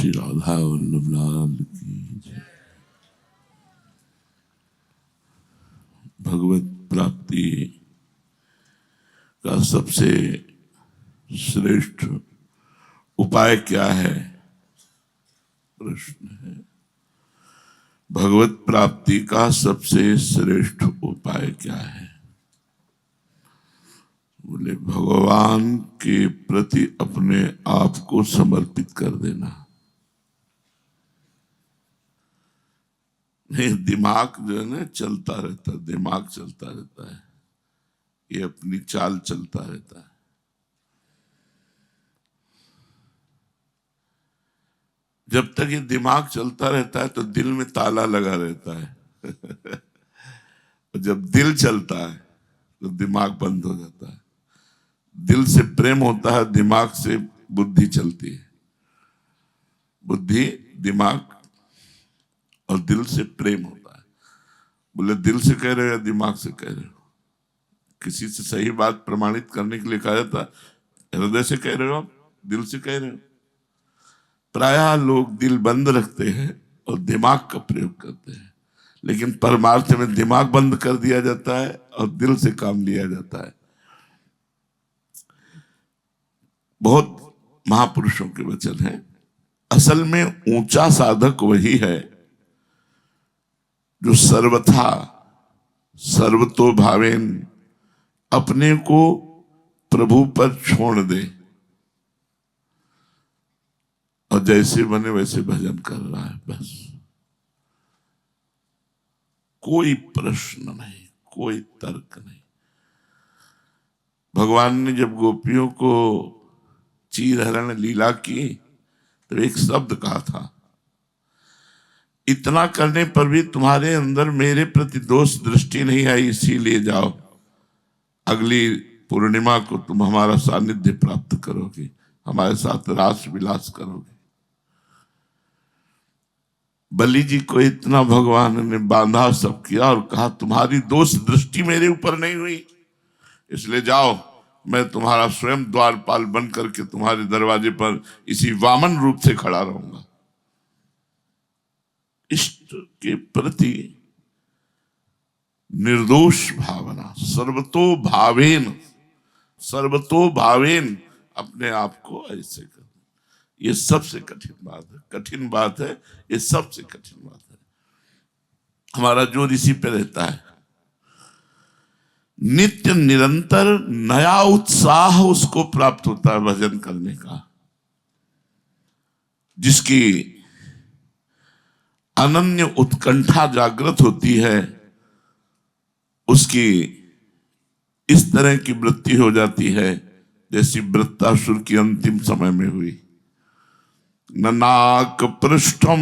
श्री राधा वल्लभ लाल की जय। भगवत प्राप्ति का सबसे श्रेष्ठ उपाय क्या है, प्रश्न है। भगवत प्राप्ति का सबसे श्रेष्ठ उपाय क्या है? बोले भगवान के प्रति अपने आप को समर्पित कर देना। नहीं, दिमाग जो है ना चलता रहता है, दिमाग चलता रहता है, ये अपनी चाल चलता रहता है। जब तक ये दिमाग चलता रहता है तो दिल में ताला लगा रहता है जब दिल चलता है तो दिमाग बंद हो जाता है। दिल से प्रेम होता है, दिमाग से बुद्धि चलती है। बुद्धि, दिमाग और दिल से प्रेम होता है। बोले दिल से कह रहे हो या दिमाग से कह रहे हो? किसी से सही बात प्रमाणित करने के लिए कहा जाता है हृदय से कह रहे हो आप, दिल से कह रहे हो? प्रायः लोग दिल बंद रखते हैं और दिमाग का प्रयोग करते हैं, लेकिन परमार्थ में दिमाग बंद कर दिया जाता है और दिल से काम लिया जाता है। बहुत महापुरुषों के वचन हैं। असल में ऊंचा साधक वही है जो सर्वथा सर्वतो भावेन अपने को प्रभु पर छोड़ दे और जैसे बने वैसे भजन कर रहा है, बस। कोई प्रश्न नहीं, कोई तर्क नहीं। भगवान ने जब गोपियों को चीरहरण लीला की तो एक शब्द कहा था, इतना करने पर भी तुम्हारे अंदर मेरे प्रति दोष दृष्टि नहीं आई, इसीलिए जाओ, अगली पूर्णिमा को तुम हमारा सानिध्य प्राप्त करोगे, हमारे साथ रास विलास करोगे। बलि जी को इतना भगवान ने बांधा, सब किया और कहा तुम्हारी दोष दृष्टि मेरे ऊपर नहीं हुई, इसलिए जाओ, मैं तुम्हारा स्वयं द्वारपाल बन करके तुम्हारे दरवाजे पर इसी वामन रूप से खड़ा रहूंगा। इष्ट के प्रति निर्दोष भावना, सर्वतो भावेन अपने आप को ऐसे कर, ये सबसे कठिन बात है। कठिन बात है, ये सबसे कठिन बात है। हमारा जोर इसी पे रहता है। नित्य निरंतर नया उत्साह उसको प्राप्त होता है भजन करने का, जिसकी अनन्य उत्कंठा जागृत होती है, उसकी इस तरह की वृत्ति हो जाती है जैसी वृत्तासुर की अंतिम समय में हुई। न नाक पृष्ठम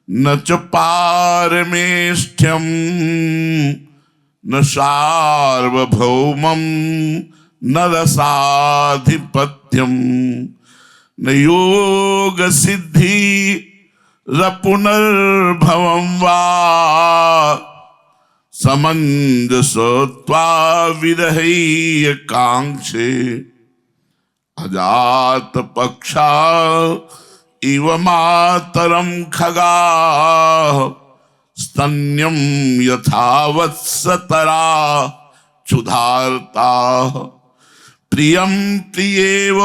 न च पारमेष्ठ्यम न सार्वभौमम न रसाधिपत्यम न योग सिद्धि पुनर्भवम वा समंजसत्वा विरहै कांक्षे अजात पक्षा इव मातरम खगा स्तन्यम यथावत्सतरा क्षुधार्ता प्रियम प्रियेव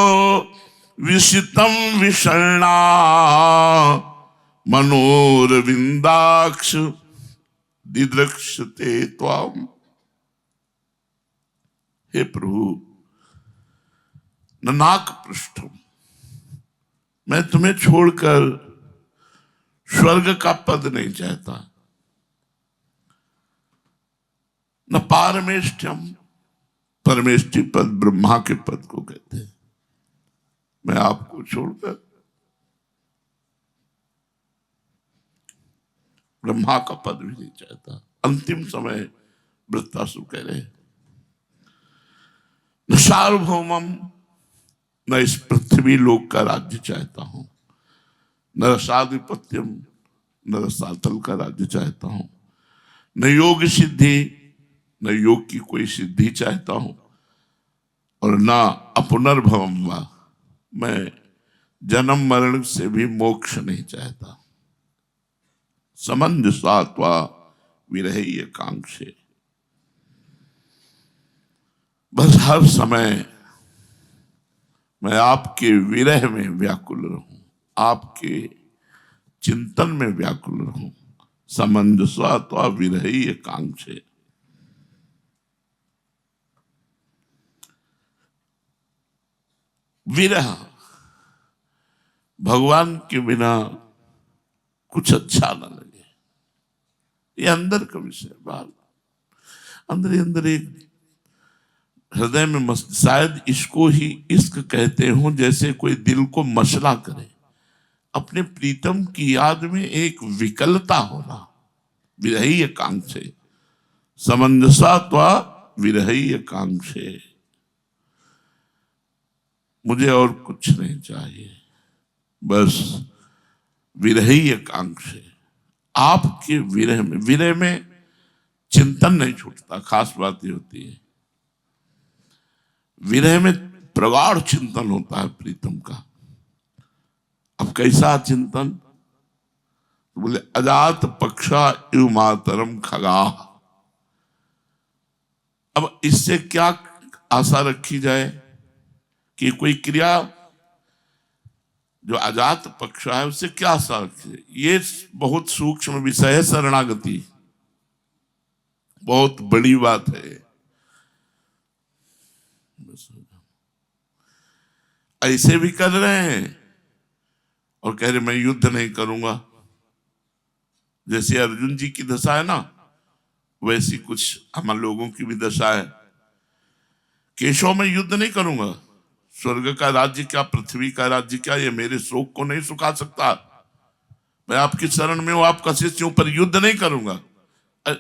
विषितम विषण्णा मनोरविंदाक्ष दिदृक्षते त्वाम। हे प्रभु, न नाक पृष्ठम, मैं तुम्हें छोड़कर स्वर्ग का पद नहीं चाहता, न पारमेष्ठ्यम, परमेष्ठी पद ब्रह्मा के पद को कहते हैं, मैं आपको छोड़कर ब्रह्मा का पद भी नहीं चाहता। अंतिम समय वृत्तासुर कह रहे हैं, न सार्वभौमम, न इस पृथ्वी लोक का राज्य चाहता हूं, न रसाधिपत्यम, न रसातल का राज्य चाहता हूं, न योग सिद्धि, न योग की कोई सिद्धि चाहता हूं, और न अपुनर्भवम वा, मैं जन्म मरण से भी मोक्ष नहीं चाहता। समंजसात्वा विरही कांक्षे, बस हर समय मैं आपके विरह में व्याकुल रहूं, आपके चिंतन में व्याकुल रहूं। समंजसात्वा विरही कांक्षे। विरह, भगवान के बिना कुछ अच्छा ना लगे, ये अंदर का विषय। बाहर अंदर ही अंदर एक हृदय में मस्त, शायद इसको ही इश्क कहते हो, जैसे कोई दिल को मसला करे, अपने प्रीतम की याद में एक विकलता होना। विरही कांक्षे, समंजसात्वा विरही कांक्षे। मुझे और कुछ नहीं चाहिए, बस विरही कांक्षे। आपके विरह में चिंतन नहीं छूटता। खास बात ये होती है, विरह में प्रगाढ़ चिंतन होता है प्रीतम का। अब कैसा चिंतन? तो बोले अजात पक्षा इव मातरम खगा। अब इससे क्या आशा रखी जाए कि कोई क्रिया जो अजात पक्ष है उससे क्या आशा रखी जाए? ये बहुत सूक्ष्म विषय है शरणागति, बहुत बड़ी बात है। ऐसे भी कर रहे हैं और कह रहे मैं युद्ध नहीं करूंगा। जैसे अर्जुन जी की दशा है ना, वैसी कुछ हम लोगों की भी दशा है। केशव में युद्ध नहीं करूंगा, स्वर्ग का राज्य क्या, पृथ्वी का राज्य क्या, ये मेरे शोक को नहीं सुखा सकता। मैं आपकी शरण में हूं, आपका शिष्य हूं, पर युद्ध नहीं करूंगा।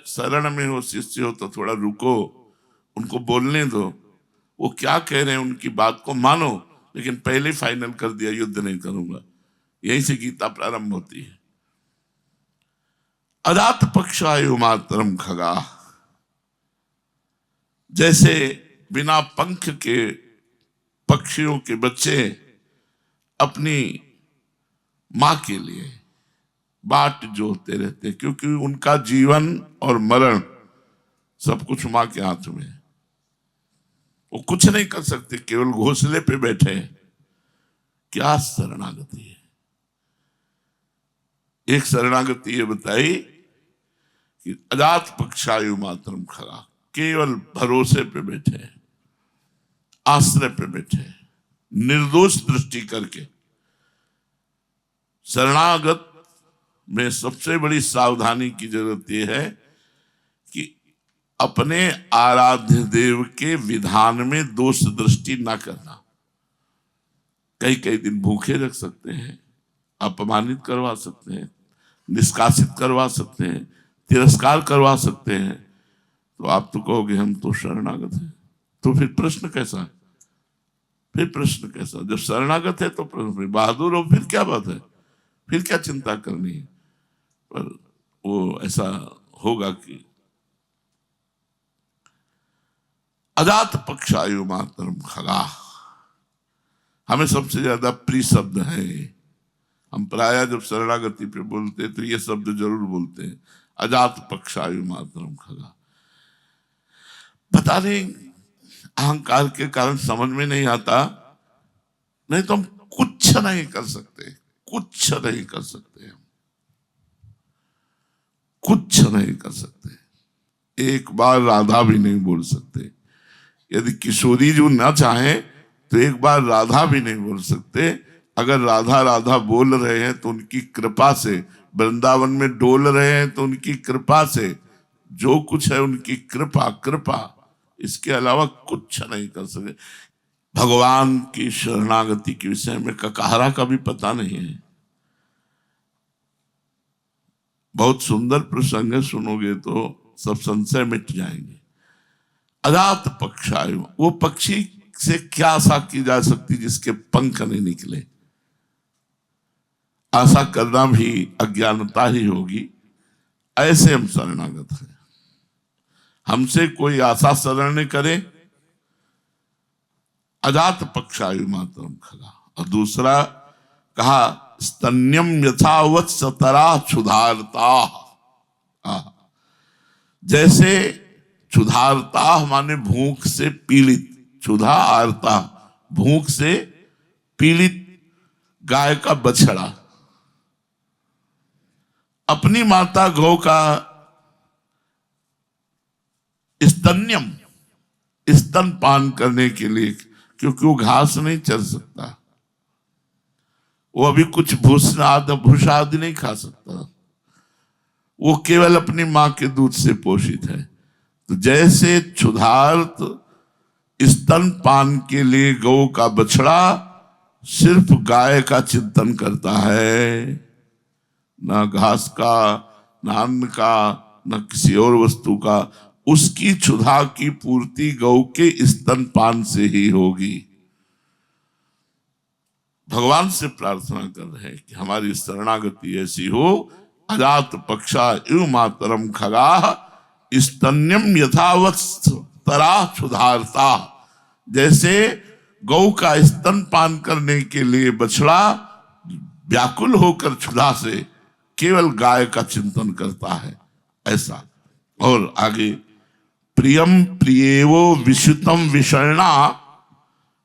शरण में हो, शिष्य हो तो थोड़ा रुको, उनको बोलने दो, वो क्या कह रहे हैं उनकी बात को मानो, लेकिन पहले फाइनल कर दिया युद्ध नहीं करूंगा। यहीं से गीता प्रारंभ होती है। अजात पक्षायु मातरम खगा, जैसे बिना पंख के पक्षियों के बच्चे अपनी मां के लिए बाट जोहते रहते, क्योंकि उनका जीवन और मरण सब कुछ मां के हाथ में है। वो कुछ नहीं कर सकते, केवल घोंसले पे बैठे हैं। क्या शरणागति है! एक शरणागति ये बताई कि अजात पक्षायु मातरम खगा, केवल भरोसे पे बैठे हैं, आश्रय पे बैठे हैं, निर्दोष दृष्टि करके। शरणागत में सबसे बड़ी सावधानी की जरूरत यह है कि अपने आराध्य देव के विधान में दोष दृष्टि ना करना। कई कई दिन भूखे रख सकते हैं, अपमानित करवा सकते हैं, निष्कासित करवा सकते हैं, तिरस्कार करवा सकते हैं। तो आप तो कहोगे हम तो शरणागत हैं, तो फिर प्रश्न कैसा है? फिर प्रश्न कैसा? जब शरणागत है तो प्रश्न, बहादुर हो फिर क्या बात है, फिर क्या चिंता करनी है? पर वो ऐसा होगा कि अजात पक्षायु मातरम खगा हमें सबसे ज्यादा प्रिय शब्द है। हम प्राय जब शरणागति पे बोलते तो ये शब्द जरूर बोलते हैं, अजात पक्षायु मातरम खगा। पता नहीं अहंकार के कारण समझ में नहीं आता, नहीं तो हम कुछ नहीं कर सकते, कुछ नहीं कर सकते, कुछ नहीं कर सकते। एक बार राधा भी नहीं बोल सकते। यदि किशोरी जी ना चाहे तो एक बार राधा भी नहीं बोल सकते। अगर राधा राधा बोल रहे हैं तो उनकी कृपा से, वृंदावन में डोल रहे हैं तो उनकी कृपा से, जो कुछ है उनकी कृपा, कृपा, इसके अलावा कुछ नहीं कर सके। भगवान की शरणागति के विषय में ककाहरा का भी पता नहीं है। बहुत सुंदर प्रसंग है, सुनोगे तो सब संशय मिट जाएंगे। अजात पक्षायु, वो पक्षी से क्या आशा की जा सकती जिसके पंख नहीं निकले? आशा करना भी अज्ञानता ही होगी। ऐसे हम शरणागत हैं। हमसे कोई आशा शरण न करे। अजात पक्षायु मातरम खगा। और दूसरा, कहा स्तन्यम यथा वत्स तरा क्षुधारता। जैसे क्षुधारता माने भूख से पीड़ित, क्षुधा आरता भूख से पीड़ित गाय का बछड़ा अपनी माता गौ का स्तन्यम स्तन पान करने के लिए, क्योंकि वो घास नहीं चर सकता, वो अभी कुछ भूसा आदि नहीं खा सकता, वो केवल अपनी मां के दूध से पोषित है। तो जैसे क्षुधार्त स्तन पान के लिए गौ का बछड़ा सिर्फ गाय का चिंतन करता है, ना घास का, ना अन्न का, न किसी और वस्तु का, उसकी क्षुधा की पूर्ति गौ के स्तन पान से ही होगी। भगवान से प्रार्थना कर रहे हैं कि हमारी शरणागति ऐसी हो, अजात पक्षा इव मातरम खगा स्तन्यम यथावत तरा क्षुधारता। जैसे गौ का स्तन पान करने के लिए बछड़ा व्याकुल होकर क्षुधा से केवल गाय का चिंतन करता है, ऐसा। और आगे प्रियम प्रियेवो विशुतम विषणा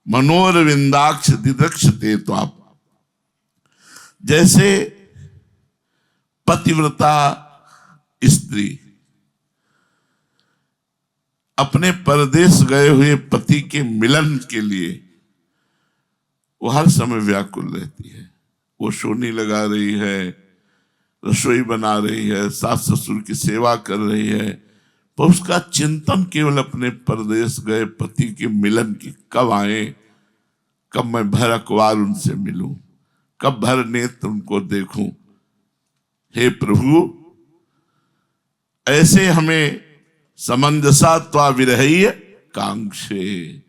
मनोरविंदाक्ष दिदक्षते। तो आप जैसे पतिव्रता स्त्री अपने परदेश गए हुए पति के मिलन के लिए वो हर समय व्याकुल रहती है, वो सोनी लगा रही है, रसोई बना रही है, सास ससुर की सेवा कर रही है, पर उसका चिंतन केवल अपने परदेश गए पति के मिलन की, कब आए, कब मैं भर अखबार उनसे मिलूं, कब भर नेत्र उनको देखूं। हे प्रभु, ऐसे हमें समंजसा त्वा विरहय कांक्षे,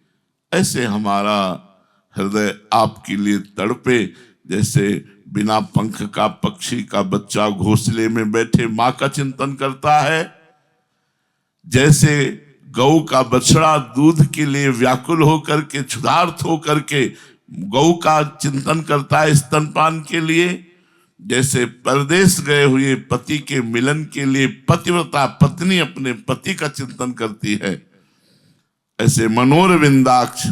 ऐसे हमारा हृदय आपके लिए तड़पे, जैसे बिना पंख का पक्षी का बच्चा घोंसले में बैठे मां का चिंतन करता है, जैसे गौ का बछड़ा दूध के लिए व्याकुल होकर के, क्षुधार्त होकर के गौ का चिंतन करता है स्तनपान के लिए, जैसे परदेश गए हुए पति के मिलन के लिए पतिव्रता पत्नी अपने पति का चिंतन करती है, ऐसे मनोरविंदाक्ष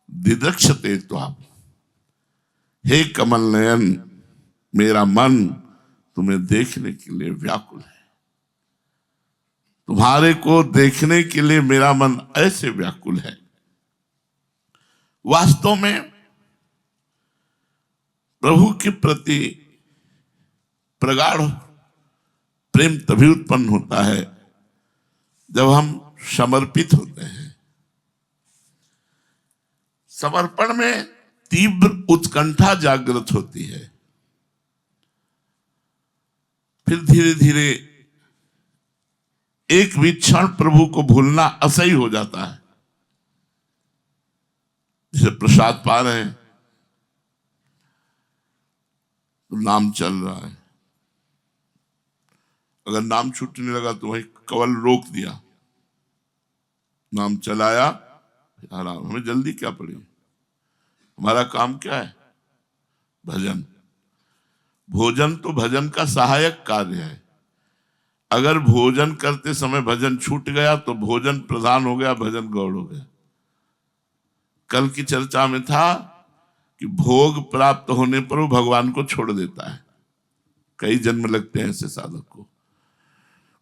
दिदक्षते। तो आप, हे कमल नयन, मेरा मन तुम्हें देखने के लिए व्याकुल है, तुम्हारे को देखने के लिए मेरा मन ऐसे व्याकुल है। वास्तव में प्रभु के प्रति प्रगाढ़ प्रेम तभी उत्पन्न होता है जब हम समर्पित होते हैं। समर्पण में तीव्र उत्कंठा जागृत होती है, फिर धीरे धीरे एक भी क्षण प्रभु को भूलना असह्य हो जाता है। जैसे प्रसाद पा रहे हैं तो नाम चल रहा है, अगर नाम छूटने लगा तो वही कवल रोक दिया, नाम चलाया, आराम। हमें जल्दी क्या पड़ी, हमारा काम क्या है, भजन। भोजन तो भजन का सहायक कार्य है। अगर भोजन करते समय भजन छूट गया तो भोजन प्रधान हो गया, भजन गौड़ हो गया। कल की चर्चा में था कि भोग प्राप्त होने पर वो भगवान को छोड़ देता है। कई जन्म लगते हैं ऐसे साधक को।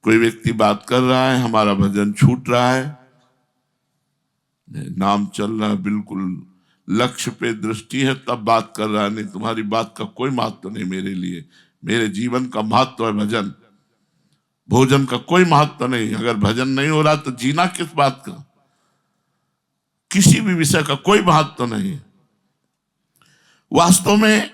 कोई व्यक्ति बात कर रहा है, हमारा भजन छूट रहा है, नाम चल रहा है, बिल्कुल लक्ष्य पे दृष्टि है, तब बात कर रहा है। नहीं, तुम्हारी बात का कोई महत्व नहीं मेरे लिए, मेरे जीवन का महत्व है भजन, भोजन का कोई महत्व नहीं। अगर भजन नहीं हो रहा तो जीना किस बात का, किसी भी विषय का कोई महत्व नहीं। वास्तव में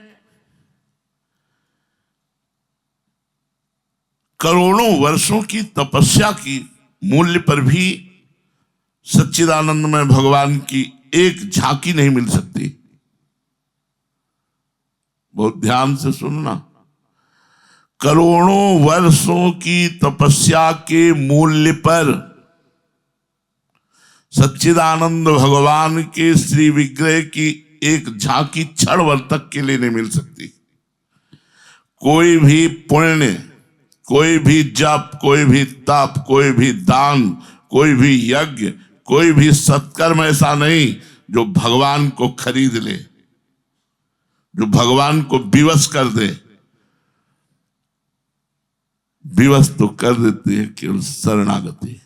करोड़ों वर्षों की तपस्या की मूल्य पर भी सच्चिदानंदमय भगवान की एक झांकी नहीं मिल सकती। बहुत ध्यान से सुनना, करोड़ों वर्षों की तपस्या के मूल्य पर सच्चिदानंद भगवान के श्री विग्रह की एक झांकी क्षण भर तक के लिए नहीं मिल सकती। कोई भी पुण्य, कोई भी जप, कोई भी तप, कोई भी दान, कोई भी यज्ञ, कोई भी सत्कर्म ऐसा नहीं जो भगवान को खरीद ले, जो भगवान को विवश कर दे। विवश तो कर देती है केवल शरणागति।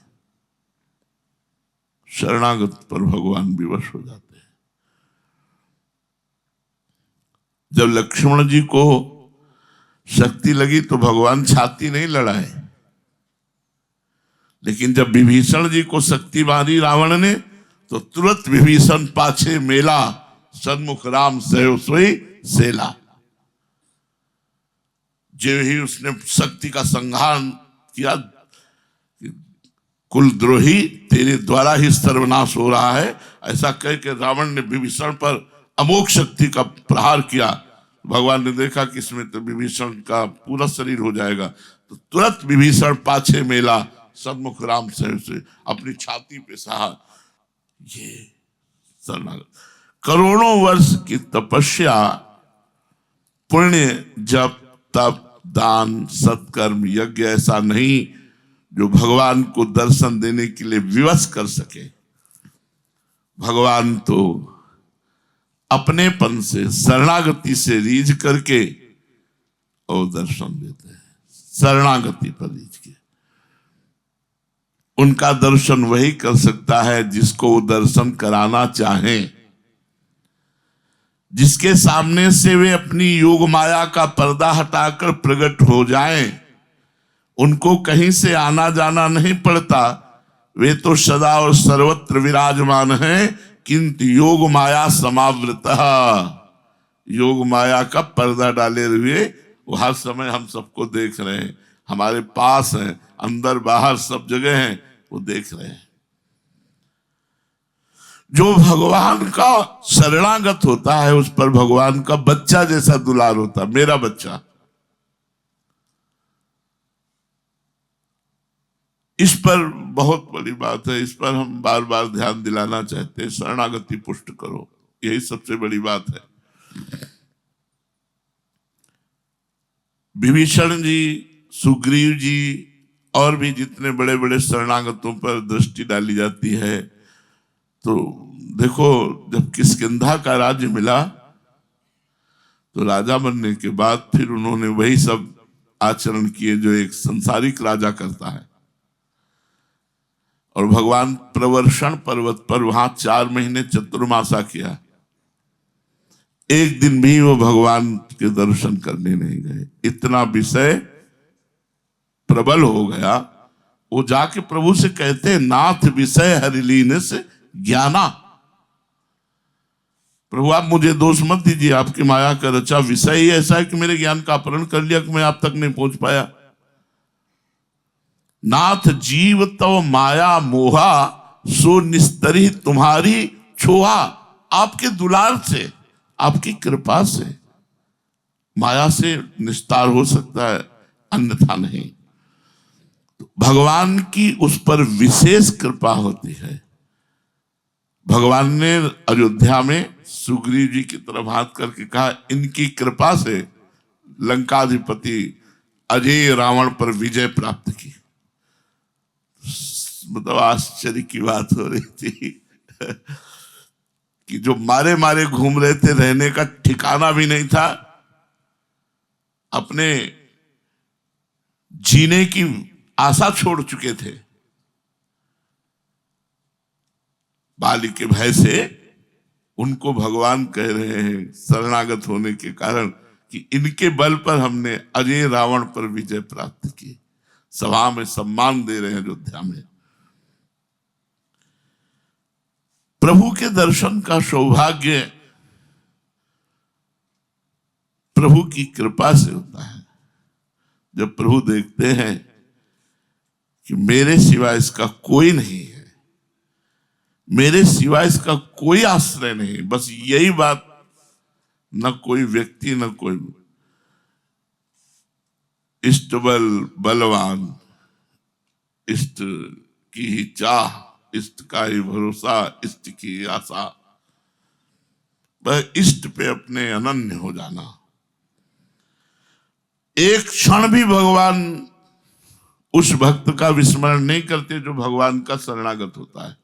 शरणागत पर भगवान विवश हो जाते हैं। जब लक्ष्मण जी को शक्ति लगी तो भगवान छाती नहीं लड़ाए, लेकिन जब विभीषण जी को शक्ति मारी रावण ने तो तुरंत विभीषण पाछे मेला, सन्मुख राम सहयो सोई सेला। जो ही उसने शक्ति का संहार किया, कुलद्रोही तेरे द्वारा ही सर्वनाश हो रहा है, ऐसा कह के रावण ने विभीषण पर अमोघ शक्ति का प्रहार किया। भगवान ने देखा कि इसमें तो विभीषण का पूरा शरीर हो जाएगा, तो तुरंत विभीषण पाछे मेला, सन्मुख राम से अपनी छाती पे सहा। ये शरणागत करोड़ों वर्ष की तपस्या, पुण्य, जप, तप, दान, सत्कर्म, यज्ञ ऐसा नहीं जो भगवान को दर्शन देने के लिए विवश कर सके। भगवान तो अपनेपन से, शरणागति से रीझ करके और दर्शन देते हैं। शरणागति पर रीझ के उनका दर्शन वही कर सकता है जिसको वो दर्शन कराना चाहें, जिसके सामने से वे अपनी योग माया का पर्दा हटाकर प्रकट हो जाएं। उनको कहीं से आना जाना नहीं पड़ता, वे तो सदा और सर्वत्र विराजमान हैं, किंतु योग माया समावृत। योग माया का पर्दा डाले हुए वो हर समय हम सबको देख रहे हैं, हमारे पास हैं, अंदर बाहर सब जगह हैं, वो देख रहे हैं। जो भगवान का शरणागत होता है उस पर भगवान का बच्चा जैसा दुलार होता, मेरा बच्चा। इस पर बहुत बड़ी बात है, इस पर हम बार बार ध्यान दिलाना चाहते हैं। शरणागति पुष्ट करो, यही सबसे बड़ी बात है। विभीषण जी, सुग्रीव जी और भी जितने बड़े बड़े शरणागतों पर दृष्टि डाली जाती है, तो देखो जब किष्किंधा का राज्य मिला तो राजा बनने के बाद फिर उन्होंने वही सब आचरण किए जो एक संसारिक राजा करता है। और भगवान प्रवर्षण पर्वत पर वहां 4 महीने चतुर्मासा किया, एक दिन भी वो भगवान के दर्शन करने नहीं गए। इतना विषय प्रबल हो गया, वो जाके प्रभु से कहते हैं, नाथ विषय हरिलीन से ज्ञाना। प्रभु आप मुझे दोष मत दीजिए, आपकी माया का रचा विषय ही ऐसा है कि मेरे ज्ञान का अपहरण कर लिया कि मैं आप तक नहीं पहुंच पाया। नाथ जीव तव माया मोहा, सो निस्तरी तुम्हारी छोहा। आपके दुलार से, आपकी कृपा से माया से निस्तार हो सकता है, अन्यथा नहीं। भगवान की उस पर विशेष कृपा होती है। भगवान ने अयोध्या में सुग्रीव जी की तरफ हाथ करके कहा, इनकी कृपा से लंकाधिपति अजय रावण पर विजय प्राप्त की। मतलब आश्चर्य की बात हो रही थी कि जो मारे मारे घूम रहे थे, रहने का ठिकाना भी नहीं था, अपने जीने की आशा छोड़ चुके थे, बाली के भय से, उनको भगवान कह रहे हैं शरणागत होने के कारण कि इनके बल पर हमने अजय रावण पर विजय प्राप्त की। सभा में सम्मान दे रहे हैं अयोध्या में। प्रभु के दर्शन का सौभाग्य प्रभु की कृपा से होता है। जब प्रभु देखते हैं कि मेरे सिवा इसका कोई नहीं है, मेरे सिवा इसका कोई आश्रय नहीं, बस यही बात, न कोई व्यक्ति न कोई इष्ट बल बलवान, इष्ट की ही चाह, इष्ट का ही भरोसा, इष्ट की आशा। वह इष्ट पे अपने अनन्य हो जाना। एक क्षण भी भगवान उस भक्त का विस्मरण नहीं करते जो भगवान का शरणागत होता है,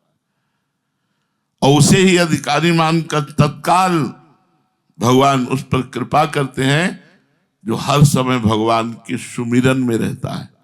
और उसे ही अधिकारी मानकर तत्काल भगवान उस पर कृपा करते हैं जो हर समय भगवान के सुमिरन में रहता है।